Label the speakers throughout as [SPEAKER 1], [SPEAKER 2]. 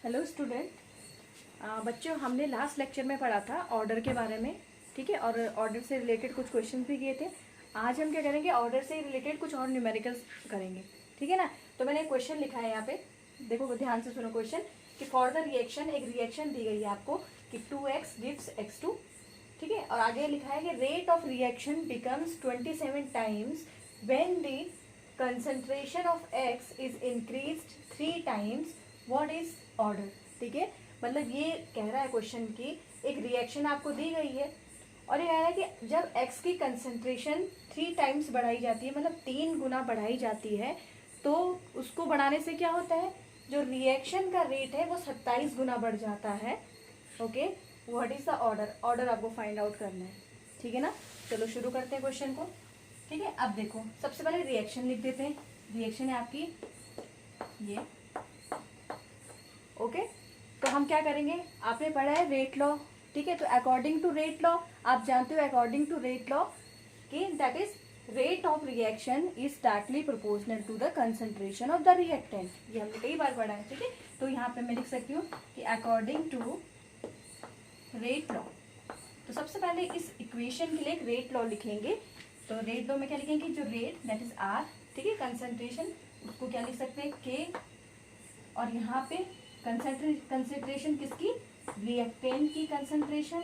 [SPEAKER 1] Hello student. बच्चों, हमने last lecture में पढ़ा था ऑर्डर के बारे में, ठीक है, और ऑर्डर से रिलेटेड कुछ क्वेश्चन भी किए थे। आज हम क्या करेंगे, ऑर्डर से रिलेटेड कुछ और न्यूमेरिकल्स करेंगे, ठीक है ना। तो मैंने एक क्वेश्चन लिखा है यहाँ पे, देखो ध्यान से सुनो क्वेश्चन कि फॉर द रिएक्शन, एक रिएक्शन दी गई है आपको कि 2x गिव्स x2, ठीक है, और आगे लिखा है कि rate of reaction becomes 27 times when the concentration of x is increased 3 times, what is order. ठीक है, मतलब ये कह रहा है क्वेश्चन की एक रिएक्शन आपको दी गई है और ये कह रहा है कि जब x की कंसंट्रेशन 3 टाइम्स बढ़ाई जाती है, मतलब 3 गुना बढ़ाई जाती है, तो उसको बढ़ाने से क्या होता है, जो रिएक्शन का रेट है वो 27 गुना बढ़ जाता है। Okay, what is the order. Order आपको फाइंड आउट करना है, ठीक है ना। चलो शुरू करते हैं क्वेश्चन को, ठीक है। अब देखो, सबसे पहले रिएक्शन लिख देते हैं। रिएक्शन है आपकी ये, ओके। तो हम क्या करेंगे, आपने पढ़ा है रेट लॉ, ठीक है। तो अकॉर्डिंग टू रेट लॉ, आप जानते हो अकॉर्डिंग टू रेट लॉ कि that is rate of reaction is directly proportional to the concentration of the reactant. ये हमने कई बार पढ़ा है, ठीक है। तो यहाँ पे मैं लिख सकती हूँ कि अकॉर्डिंग टू रेट लॉ। तो सबसे पहले इस इक्वेशन के लिए एक रेट लॉ लिखेंगे। तो रेट लॉ में क्या लिखेंगे, जो रेट दैट इज आर, ठीक है, कंसंट्रेशन उसको क्या लिख सकते हैं के, और यहाँ पे कंसंट्रेशन किसकी, रिएक्टेंट की कंसंट्रेशन,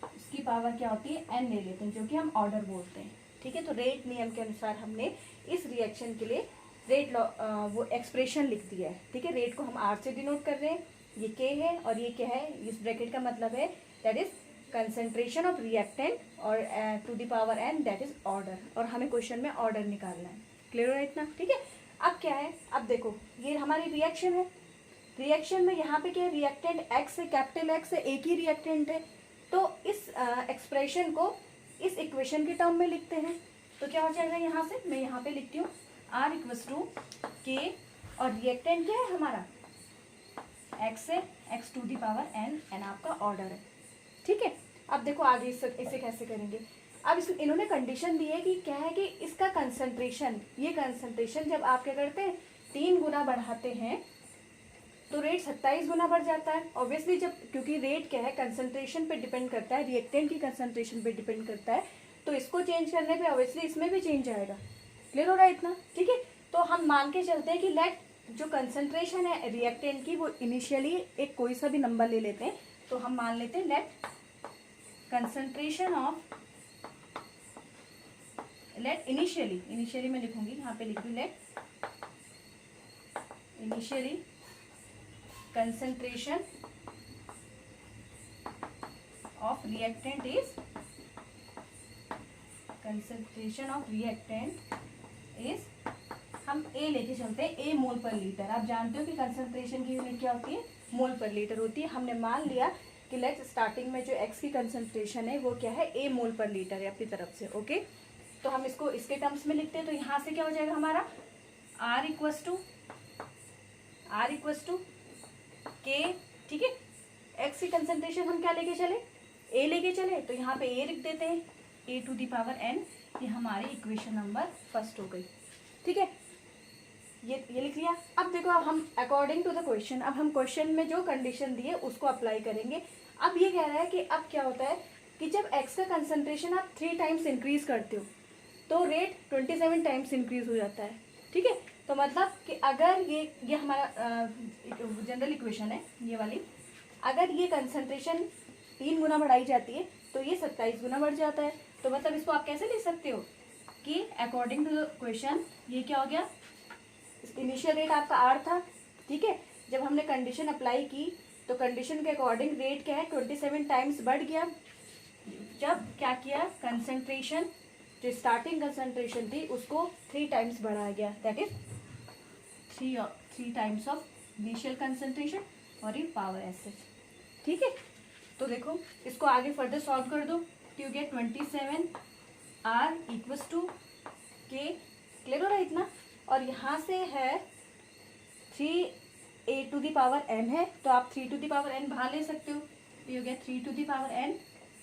[SPEAKER 1] उसकी पावर क्या होती है एन ले लेते हैं, जो कि हम ऑर्डर बोलते हैं, ठीक है। तो रेट नियम के अनुसार हमने इस रिएक्शन के लिए रेट लॉ वो एक्सप्रेशन लिख दिया है, ठीक है। रेट को हम आर से डिनोट कर रहे हैं, ये के है और ये क्या है, इस ब्रैकेट का मतलब है that is concentration of reactant, और to the power n that is order, और हमें क्वेश्चन में ऑर्डर निकालना है। क्लियर है इतना, ठीक है। अब क्या है, अब देखो ये हमारी रिएक्शन है। रिएक्शन में यहाँ पे क्या है, रिएक्टेंट एक्स है, कैपिटल एक्स है, एक ही रिएक्टेंट है। तो इस एक्सप्रेशन को इस इक्वेशन के टर्म में लिखते हैं। तो क्या हो जाएगा, यहाँ से मैं यहाँ पे लिखती हूँ आर इक्वल्स टू के, और रिएक्टेंट क्या है हमारा एक्स है, X to the power N, N आपका ऑर्डर है, ठीक है। अब देखो आगे इसे कैसे करेंगे। अब इस इन्होंने कंडीशन दी है कि क्या है कि इसका कंसंट्रेशन, ये कंसंट्रेशन जब आप क्या करते हैं 3 गुना बढ़ाते हैं तो रेट 27 गुना बढ़ जाता है। ऑब्वियसली जब, क्योंकि रेट क्या है कंसंट्रेशन पे डिपेंड करता है, रिएक्टेंट की कंसंट्रेशन पे डिपेंड करता है, तो इसको चेंज करने पे ऑब्वियसली इसमें भी चेंज आएगा। क्लियर हो रहा है इतना, ठीक है। तो हम मान के चलते हैं कि लेट जो कंसंट्रेशन है रिएक्टेंट की वो इनिशियली एक कोई सा भी नंबर ले लेते हैं। तो हम मान लेते हैं let concentration of, let initially मैं लिखूंगी यहाँ पे, लिख दूँ let initially concentration of reactant is, concentration of reactant is, हम A लेके चलते हैं, A मोल पर लीटर। आप जानते हो कि कंसंट्रेशन की यूनिट क्या होती है, मोल पर लीटर होती है। हमने मान लिया कि लेट्स स्टार्टिंग में जो X की कंसंट्रेशन है वो क्या है, A मोल पर लीटर है अपनी तरफ से, ओके। तो हम इसको इसके टर्म्स में लिखते हैं। तो यहाँ से क्या हो जाएगा हमारा R इक्वस टू के, ठीक है। एक्स की कंसंट्रेशन हम क्या लेके चले, ए लेके चले, तो यहाँ पे ए लिख देते हैं, ए टू दी पावर एन। ये हमारी इक्वेशन नंबर फर्स्ट हो गई, ठीक है। ये लिख लिया। अब देखो, अब हम अकॉर्डिंग टू द क्वेश्चन, अब हम क्वेश्चन में जो कंडीशन दी है उसको अप्लाई करेंगे। अब ये कह रहा है कि अब क्या होता है कि जब एक्स का कंसंट्रेशन आप 3 टाइम्स इंक्रीज करते हो तो रेट 27 टाइम्स इंक्रीज हो जाता है, ठीक है। तो मतलब कि अगर ये हमारा जनरल इक्वेशन है ये वाली, अगर ये कंसंट्रेशन 3 गुना बढ़ाई जाती है तो ये 27 गुना बढ़ जाता है। तो मतलब इसको आप कैसे लिख सकते हो कि अकॉर्डिंग टू द क्वेश्चन ये क्या हो गया, इनिशियल रेट आपका आर था, ठीक है। जब हमने कंडीशन अप्लाई की तो कंडीशन के अकॉर्डिंग रेट क्या है 27 टाइम्स बढ़ गया। जब क्या किया, कंसंट्रेशन जो स्टार्टिंग कंसंट्रेशन थी उसको 3 टाइम्स बढ़ाया गया, that is 3 times of initial concentration और ये पावर एस, ठीक है। तो देखो इसको आगे फर्दर सॉल्व कर दो, तो you get 27 R equals to K. Clear हो रहा है इतना। और यहाँ से है 3 A to the power N है, तो आप 3 टू दी पावर एन बाहर ले सकते हो, तो you get 3 to the power N,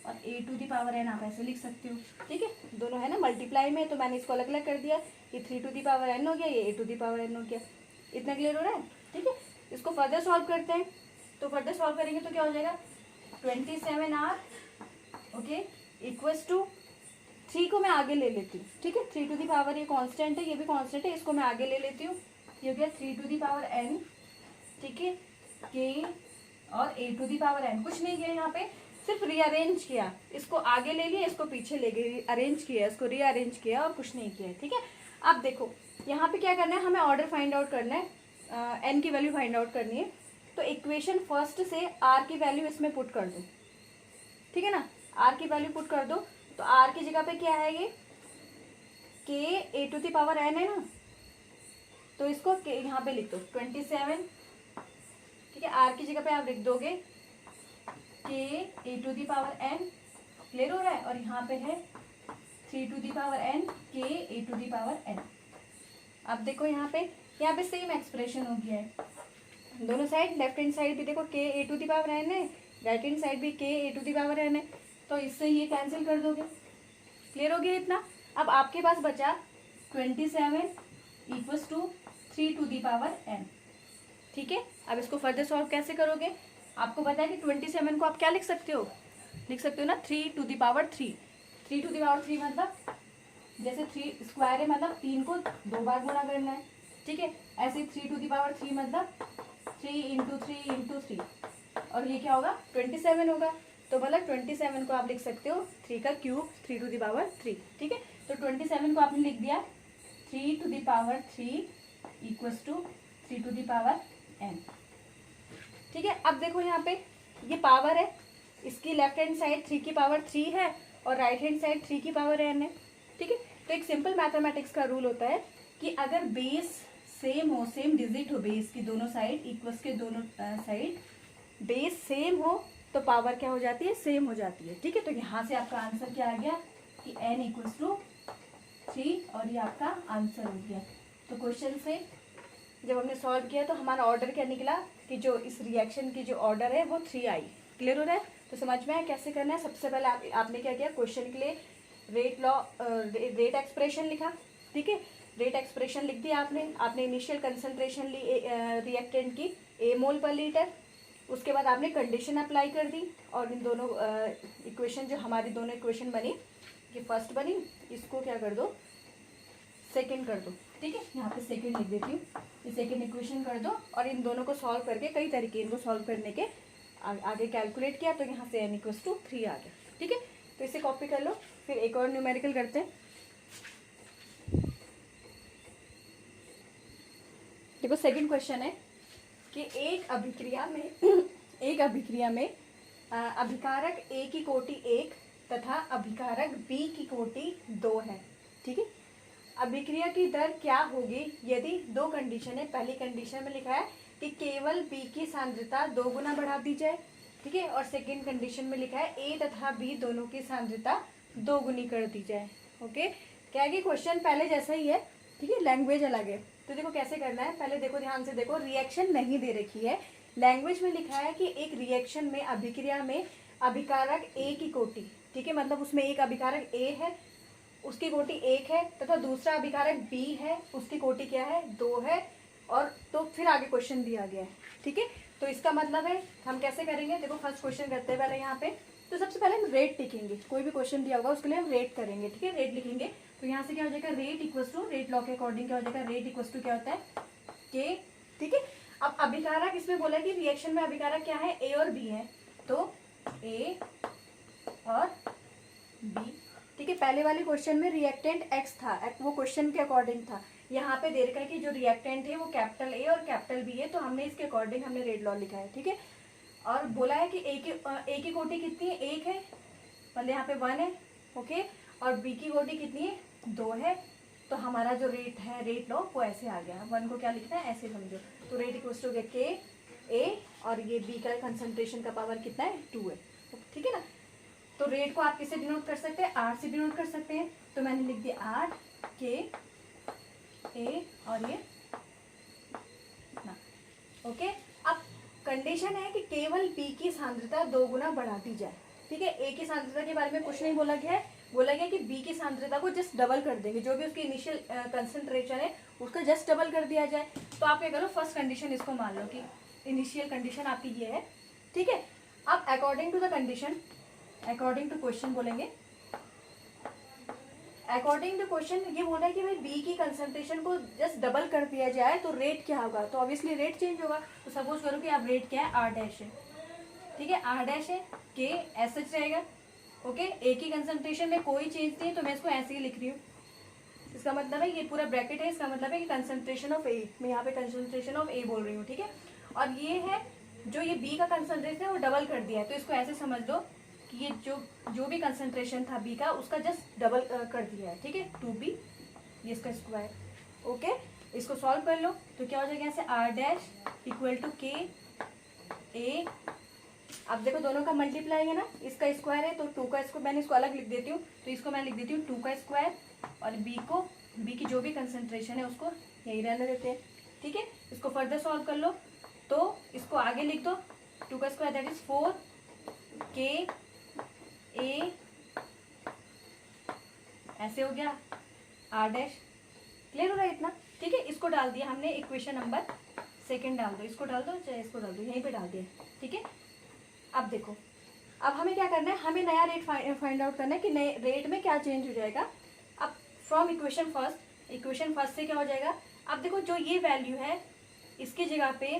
[SPEAKER 1] और A to the power N आप ऐसे लिख सकते हो, ठीक है। दोनों है ना मल्टीप्लाई में, तो मैंने इसको अलग अलग कर दिया, ये 3 टू दी पावर एन हो गया, ये ए टू दी पावर एन हो गया। इतना क्लियर हो रहा है, ठीक है। इसको फर्दर सॉल्व करते हैं। तो फर्दर सॉल्व करेंगे तो क्या हो जाएगा, 27R ओके इक्वल्स टू 3 को मैं आगे ले लेती हूँ, ठीक है। 3 टू दी पावर ये कांस्टेंट है, ये भी कांस्टेंट है, इसको मैं आगे ले लेती हूँ। ये हो गया 3 टू दी पावर n, ठीक है, k और a to the power n। कुछ नहीं किया यहाँ पे, सिर्फ रीअरेंज किया, इसको आगे ले लिया, इसको पीछे ले गई, अरेंज किया, इसको रीअरेंज किया और कुछ नहीं किया है, ठीक है। अब देखो यहाँ पे क्या करना है, हमें ऑर्डर फाइंड आउट करना है, n की वैल्यू फाइंड आउट करनी है। तो इक्वेशन फर्स्ट से r की वैल्यू इसमें पुट कर दो, ठीक है ना, r की वैल्यू पुट कर दो। तो r की जगह पे क्या है, ये k a to the power n है ना, तो इसको यहाँ पे लिख दो 27, ठीक है। r की जगह पे आप लिख दोगे k a to the power n, clear हो रहा है, और यहाँ पे है 3 to the power n k a to the power n। अब देखो यहाँ पे सेम एक्सप्रेशन हो गया है, दोनों साइड, लेफ्ट हैंड साइड भी देखो k a to the power n है, राइट हैंड साइड भी k a to the power n है, तो इससे ये कैंसिल कर दोगे, क्लियर हो गया इतना। अब आपके पास बचा 27 equals to 3 to the power n, ठीक है। अब इसको फर्दर सॉल्व कैसे करोगे, आपको पता है कि 27 को आप क्या लिख सकते हो ना 3 to the power 3। 3 to the power 3 मतलब जैसे 3 स्क्वायर है, मतलब 3 को 2 बार गुणा करना है, ठीक है। ऐसे 3 टू दी पावर 3 मतलब 3 इंटू 3 इंटू 3, और ये क्या होगा 27 होगा। तो मतलब 27 को आप लिख सकते हो 3 का क्यूब 3 टू दी पावर 3, ठीक है। तो 27 को आपने लिख दिया 3 to the power 3 equals to 3 to the power n, ठीक है। अब देखो यहाँ पे ये पावर है, इसकी लेफ्ट हैंड साइड 3 की पावर 3 है और राइट हैंड साइड 3 की पावर n है, ठीक है। तो एक सिंपल मैथमेटिक्स का रूल होता है कि अगर बेस सेम हो, सेम डिजिट हो, बेस की दोनों साइड इक्वल्स के दोनों साइड बेस सेम हो तो पावर क्या हो जाती है, सेम हो जाती है, ठीक है। तो यहाँ से आपका आंसर क्या आ गया कि n इक्वल्स टू 3, और ये आपका आंसर हो गया। तो क्वेश्चन से जब हमने सॉल्व किया तो हमारा ऑर्डर क्या निकला कि जो इस रिएक्शन की जो ऑर्डर है वो 3 आई, क्लियर हो रहा है। तो समझ में आया कैसे करना है। सबसे पहले आपने क्या किया, क्वेश्चन के लिए रेट एक्सप्रेशन लिखा, ठीक है। रेट एक्सप्रेशन लिख दिया आपने इनिशियल कंसंट्रेशन ली रिएक्टेंट की a मोल पर लीटर, उसके बाद आपने कंडीशन अप्लाई कर दी, और इन दोनों इक्वेशन जो हमारी दोनों इक्वेशन बनी, ये फर्स्ट बनी, इसको क्या कर दो सेकंड कर दो, ठीक है। यहाँ पे सेकंड लिख देती हूँ, ये सेकंड इक्वेशन कर दो, और इन दोनों को सॉल्व करके कई तरीके इनको सॉल्व करने के आगे कैलकुलेट किया, तो यहाँ से n इक्वल्स टू 3 आ गया, ठीक है। तो इसे कॉपी कर लो, फिर एक और न्यूमेरिकल करते हैं। देखो सेकंड क्वेश्चन है कि एक अभिक्रिया में अभिकारक A की कोटि 1 तथा अभिकारक B की कोटि 2 है, ठीक है। अभिक्रिया की दर क्या होगी यदि दो कंडीशन है। पहली कंडीशन में लिखा है कि केवल B की सांद्रता 2 गुना बढ़ा दी जाए, ठीक है। और सेकंड कंडीशन में लिखा है A तथा B दोनों की सांद्रता 2 गुनी कर दी जाए, ओके। क्या है कि क्वेश्चन पहले जैसा ही है, ठीक है, लैंग्वेज अलग है। तो देखो कैसे करना है, पहले देखो ध्यान से देखो, रिएक्शन नहीं दे रखी है, लैंग्वेज में लिखा है कि एक रिएक्शन में अभिक्रिया में अभिकारक A की कोटि, ठीक है, मतलब उसमें एक अभिकारक A है, उसकी कोटि 1 है, तथा दूसरा अभिकारक B है, उसकी कोटि क्या है 2 है, और तो फिर आगे क्वेश्चन दिया गया है, ठीक है। तो इसका मतलब है हम कैसे करेंगे, देखो फर्स्ट क्वेश्चन करते हैं पहले यहाँ पे। तो सबसे पहले हम रेट लिखेंगे, कोई भी क्वेश्चन दिया होगा उसके लिए हम रेट करेंगे, ठीक है। रेट लिखेंगे तो यहाँ से क्या हो जाएगा, rate equals to, rate law के अकॉर्डिंग क्या हो जाएगा, रेट इक्वल्स टू क्या होता है के, ठीक है। अब अभिकारक इसमें बोला कि रिएक्शन में अभिकारक क्या है, ए और बी है, तो ए और बी, ठीक है। पहले वाले क्वेश्चन में रिएक्टेंट एक्स था, वो क्वेश्चन के अकॉर्डिंग था। यहाँ पे दे रखा है कि जो रिएक्टेंट है वो कैपिटल ए और कैपिटल बी है, तो हमने इसके अकॉर्डिंग हमने रेट लॉ लिखा है, ठीक है। और बोला है कि ए की कोटि कितनी है, 1 है, मतलब यहाँ पे 1 है, ओके, और बी की कोटि कितनी है, 2 है। तो हमारा जो रेट है, रेट लॉ वो ऐसे आ गया, 1 को क्या लिखना है ऐसे समझो। तो रेट इक्वल्स टू के ए, और ये बी का कंसंट्रेशन का पावर कितना है 2 है, ठीक है ना। तो रेट को आप किससे डिनोट कर सकते हैं, आर से डिनोट कर सकते हैं। तो मैंने लिख दिया आर के ए और ये ना, ओके। अब कंडीशन है कि केवल बी की सांद्रता 2 गुना बढ़ा दी जाए, ठीक है। ए की सांद्रता के बारे में कुछ नहीं बोला गया है, बोला गया कि बी की सांद्रता को जस्ट डबल कर देंगे, जो भी उसकी इनिशियल कंसंट्रेशन है उसका जस्ट डबल कर दिया जाए। तो आप क्या करो, फर्स्ट कंडीशन इसको मान लो कि इनिशियल कंडीशन आपकी ये है, ठीक है। अब according to the condition, according to question बोलेंगे, अकॉर्डिंग टू क्वेश्चन ये बोल रहा है कि भाई बी की कंसंट्रेशन को जस्ट डबल कर दिया जाए तो रेट क्या होगा, तो ऑब्वियसली रेट चेंज होगा। तो सपोज करो कि अब रेट क्या है, आर डैश है, ठीक है, आर डैश है, के ऐसे रहेगा, ओके। ए की कंसंट्रेशन में कोई चेंज नहीं है तो मैं इसको ऐसे ही लिख रही हूँ। इसका मतलब है ये पूरा ब्रैकेट है, इसका मतलब है कि कंसंट्रेशन ऑफ ए, मैं यहाँ पे कंसंट्रेशन ऑफ ए बोल रही हूँ, ठीक है। और ये है जो ये बी का कंसंट्रेशन है वो डबल कर दिया है, तो इसको ऐसे समझ लो कि ये जो भी कंसंट्रेशन था बी का उसका जस्ट डबल कर दिया है, ठीक है, 2b, ये इसका स्क्वायर, ओके। इसको सॉल्व कर लो तो क्या हो जाएगा, यहाँ से आर डैश इक्वल टू के ए। अब देखो दोनों का मल्टीप्लाई है ना, इसका स्क्वायर है तो 2 का स्क्वायर, मैंने इसको अलग लिख देती हूँ, तो इसको मैं लिख देती हूँ 2 का स्क्वायर, और बी की जो भी कंसंट्रेशन है उसको यही रहने देते हैं, ठीक है। इसको फर्दर सॉल्व कर लो तो इसको आगे लिख दो, 2 का स्क्वायर दैट इज 4 के ए, ऐसे हो गया आर डैश। क्लियर हो रहा है इतना, ठीक है। इसको डाल दिया हमने इक्वेशन नंबर सेकंड, डाल दो, इसको डाल दो चाहे इसको डाल दो, यहीं पे डाल दिया, ठीक है। अब देखो, अब हमें क्या करना है, हमें नया रेट फाइंड आउट करना है कि नए रेट में क्या चेंज हो जाएगा। अब फ्रॉम इक्वेशन फर्स्ट से क्या हो जाएगा, अब देखो जो ये वैल्यू है इसकी जगह पे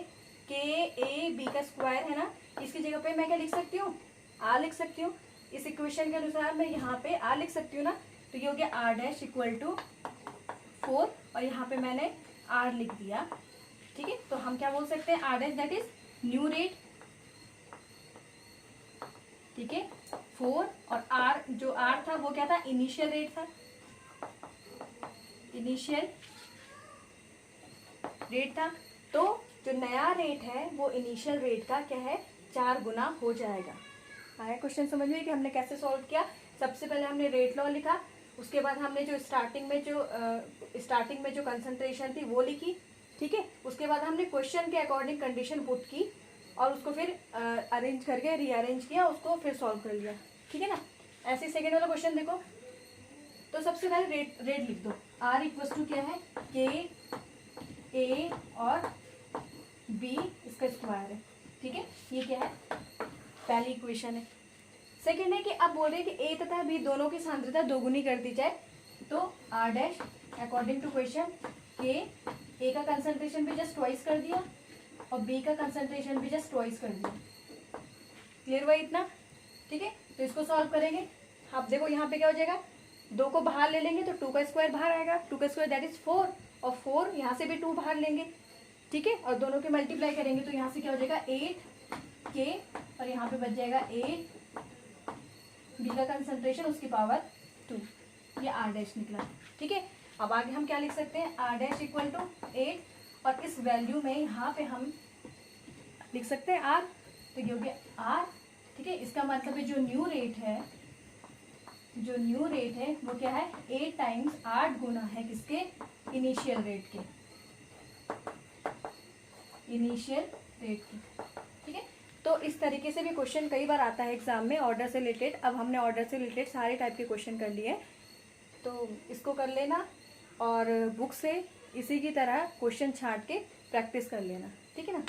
[SPEAKER 1] के ए बी का स्क्वायर है ना, इसकी जगह पे मैं क्या लिख सकती हूँ, आर लिख सकती हूँ। इस इक्वेशन के अनुसार मैं यहाँ पे आर लिख सकती हूँ ना, तो ये हो गया आर डैश इक्वल टू 4, और यहाँ पे मैंने आर लिख दिया, ठीक है। तो हम क्या बोल सकते हैं, R dash that is new rate, ठीक है, 4, और आर जो आर था वो क्या था, इनिशियल रेट था, इनिशियल रेट था। तो जो नया रेट है वो इनिशियल रेट का क्या है, 4 गुना हो जाएगा। आया क्वेश्चन समझ में कि हमने कैसे सॉल्व किया। सबसे पहले हमने रेट लॉ लिखा, उसके बाद हमने जो स्टार्टिंग में जो कंसंट्रेशन थी वो लिखी, ठीक है। उसके बाद हमने क्वेश्चन के अकॉर्डिंग कंडीशन पुट की और उसको फिर अरेंज करके रीअरेंज किया, उसको फिर सॉल्व कर लिया, ठीक है ना। ऐसे सेकेंड वाला क्वेश्चन देखो, तो सबसे पहले रेट लिख दो, आर इक्वल टू क्या है, के ए और बी इसका स्क्वायर है, ठीक है। ये क्या है, पहली इक्वेशन है। सेकेंड है कि अब बोल रहे हैं कि ए तथा बी दोनों की सांद्रता दोगुनी कर दी जाए, तो R dash according to question के ए का कंसंट्रेशन भी जस्ट ट्वाइस कर दिया और बी का कंसंट्रेशन भी जस्ट ट्वाइस कर दिया। क्लियर हुआ इतना, ठीक है। तो इसको सॉल्व करेंगे। अब देखो यहाँ पे क्या हो जाएगा, 2 को बाहर ले लेंगे तो 2 का स्क्वायर बाहर आएगा, 2 का स्क्वायर दैट इज 4, और 4 यहाँ से भी 2 बाहर लेंगे, ठीक है, और दोनों के मल्टीप्लाई करेंगे तो यहाँ से क्या हो जाएगा 8 के, और यहाँ पे बच जाएगा 8 बी का कंसंट्रेशन उसकी पावर 2, ये आर डैश निकला, ठीक है। अब आगे हम क्या लिख सकते हैं, आर डैश इक्वल टू 8, और इस वैल्यू में यहाँ पे हम लिख सकते हैं आर, तो ये हो गया आर, ठीक है। इसका मतलब है जो न्यू रेट है वो क्या है, 8 टाइम्स 8 गुना है किसके, इनिशियल रेट के, ठीक है। तो इस तरीके से भी क्वेश्चन कई बार आता है एग्जाम में ऑर्डर से रिलेटेड। अब हमने ऑर्डर से रिलेटेड सारे टाइप के क्वेश्चन कर लिए, तो इसको कर लेना और बुक से इसी की तरह क्वेश्चन छांट के प्रैक्टिस कर लेना, ठीक है ना।